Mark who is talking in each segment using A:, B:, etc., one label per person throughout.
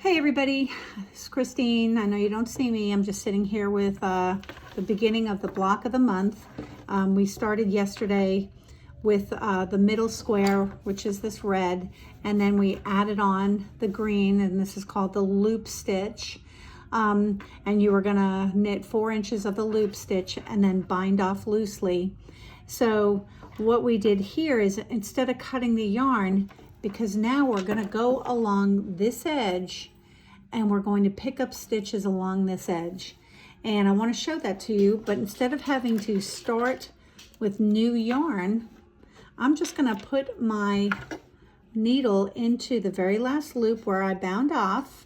A: Hey everybody, it's Christine. I know you don't see me. I'm just sitting here with the beginning of the block of the month. We started yesterday with the middle square, which is this red, and then we added on the green, and this is called the loop stitch. And you were gonna knit 4 inches of the loop stitch and then bind off loosely. So what we did here is, instead of cutting the yarn, because now we're going to go along this edge and we're going to pick up stitches along this edge. And I want to show that to you, but instead of having to start with new yarn, I'm just going to put my needle into the very last loop where I bound off.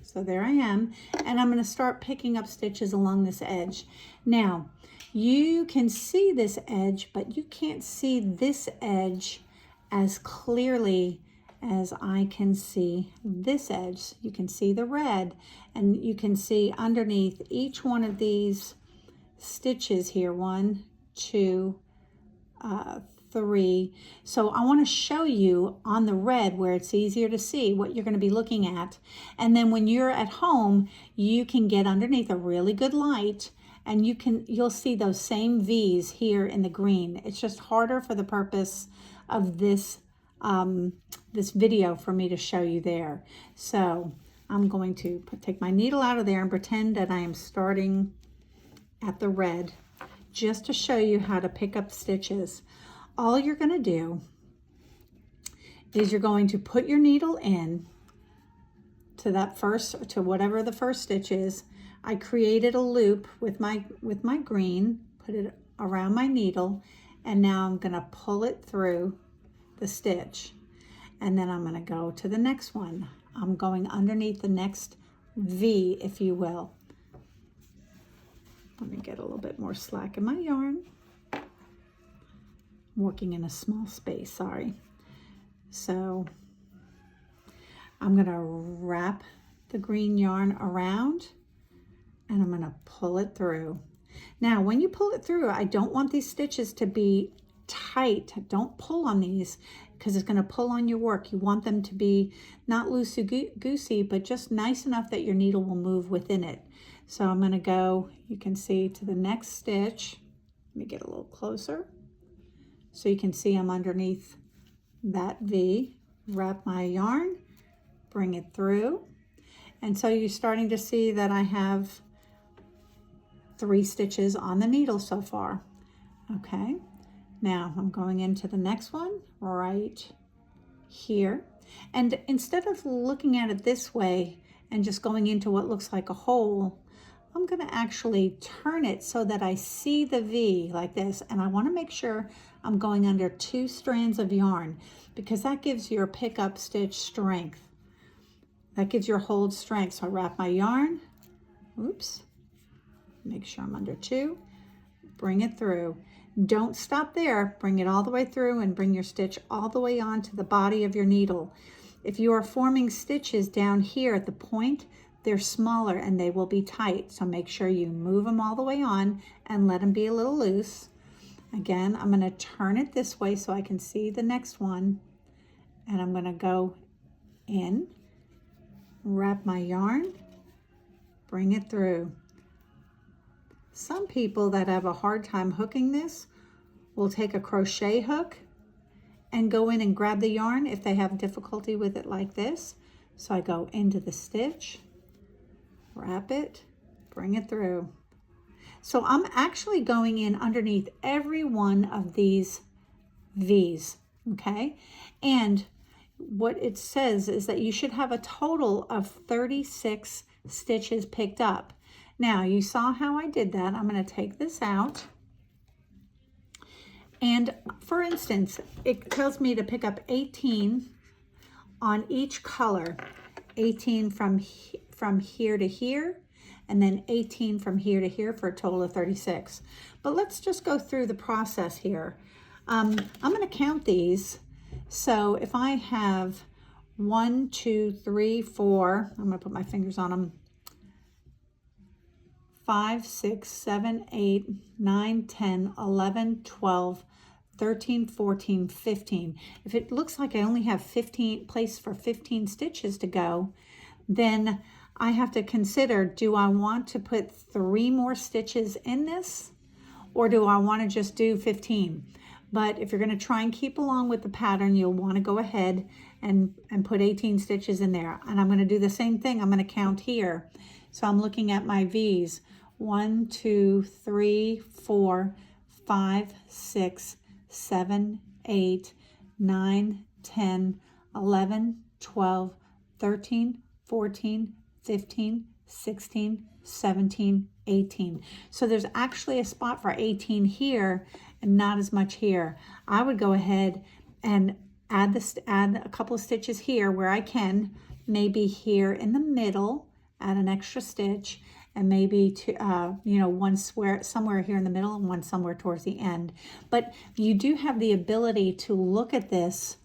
A: So there I am, and I'm going to start picking up stitches along this edge. Now, you can see this edge, but you can't see this edge as clearly as I can see this edge. You can see the red, and you can see underneath each one of these stitches here, 1, 2, 3. So I want to show you on the red where it's easier to see what you're going to be looking at. And then when you're at home, you can get underneath a really good light and you'll see those same V's here in the green. It's just harder for the purpose of this this video for me to show you there. So I'm going to take my needle out of there and pretend that I am starting at the red, just to show you how to pick up stitches. All you're going to do is you're going to put your needle in to whatever the first stitch is. I created a loop with my green, put it around my needle, and now I'm going to pull it through the stitch. And then I'm going to go to the next one. I'm going underneath the next V, if you will. Let me get a little bit more slack in my yarn. I'm working in a small space, sorry. So I'm going to wrap the green yarn around, and I'm going to pull it through. Now, when you pull it through, I don't want these stitches to be tight. Don't pull on these because it's going to pull on your work. You want them to be not loosey-goosey, but just nice enough that your needle will move within it. So I'm going to go, you can see, to the next stitch. Let me get a little closer. So you can see I'm underneath that V. Wrap my yarn, bring it through. And so you're starting to see that I have 3 stitches on the needle so far. Okay, now I'm going into the next one right here. And instead of looking at it this way and just going into what looks like a hole, I'm going to actually turn it so that I see the V like this. And I want to make sure I'm going under 2 strands of yarn, because that gives your pickup stitch strength. That gives your hold strength. So I wrap my yarn, oops, make sure I'm under 2, bring it through. Don't stop there, bring it all the way through and bring your stitch all the way onto the body of your needle. If you are forming stitches down here at the point, they're smaller and they will be tight. So make sure you move them all the way on and let them be a little loose. Again, I'm going to turn it this way so I can see the next one. And I'm going to go in, wrap my yarn, bring it through. Some people that have a hard time hooking this will take a crochet hook and go in and grab the yarn if they have difficulty with it like this. So I go into the stitch, wrap it, bring it through. So I'm actually going in underneath every one of these V's, okay? And what it says is that you should have a total of 36 stitches picked up. Now, you saw how I did that. I'm going to take this out. And for instance, it tells me to pick up 18 on each color. 18 from here to here, and then 18 from here to here for a total of 36. But let's just go through the process here. I'm going to count these. So if I have 1, 2, 3, 4, I'm going to put my fingers on them. 5, 6, 7, 8, 9, 10, 11, 12, 13, 14, 15. If it looks like I only have 15 place for 15 stitches to go, then I have to consider, do I want to put 3 more stitches in this, or do I want to just do 15? But if you're going to try and keep along with the pattern, you'll want to go ahead and put 18 stitches in there. And I'm going to do the same thing. I'm going to count here. So I'm looking at my V's. 1, 2, 3, 4, 5, 6, 7, 8, 9, 10, 11, 12, 13, 14, 15, 16, 17, 18. So there's actually a spot for 18 here and not as much here. I would go ahead and add a couple of stitches here where I can, maybe here in the middle, add an extra stitch, and maybe one somewhere here in the middle and one somewhere towards the end. But you do have the ability to look at this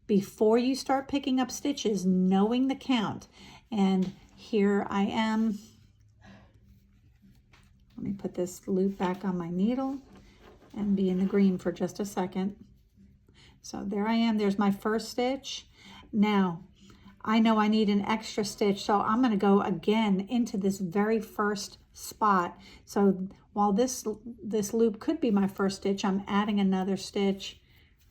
A: before you start picking up stitches, knowing the count. And here I am. Let me put this loop back on my needle and be in the green for just a second. So there I am, there's my first stitch. Now, I know I need an extra stitch, so I'm going to go again into this very first spot. So while this loop could be my first stitch, I'm adding another stitch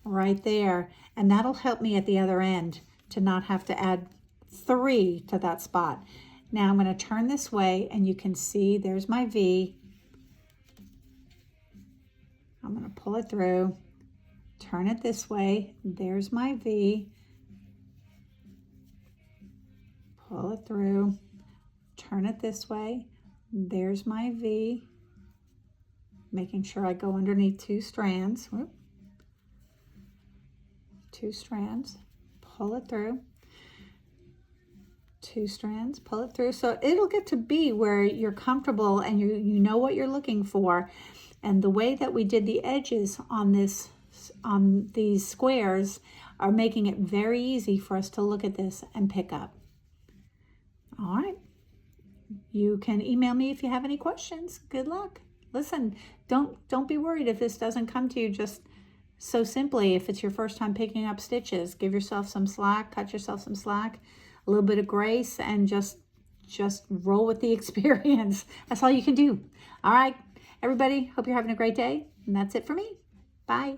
A: right there, and that'll help me at the other end to not have to add 3 to that spot. Now I'm going to turn this way, and you can see there's my V. I'm going to pull it through, turn it this way, there's my V. Pull it through, turn it this way, there's my V, making sure I go underneath 2 strands. Whoop. 2 strands, pull it through, 2 strands, pull it through. So it'll get to be where you're comfortable and you know what you're looking for. And the way that we did the edges on these squares are making it very easy for us to look at this and pick up. All right, you can email me if you have any questions. Good luck. Listen, don't be worried if this doesn't come to you just so simply. If it's your first time picking up stitches, give yourself some slack, cut yourself some slack, a little bit of grace, and just roll with the experience. That's all you can do. All right, everybody, hope you're having a great day, and that's it for me. Bye.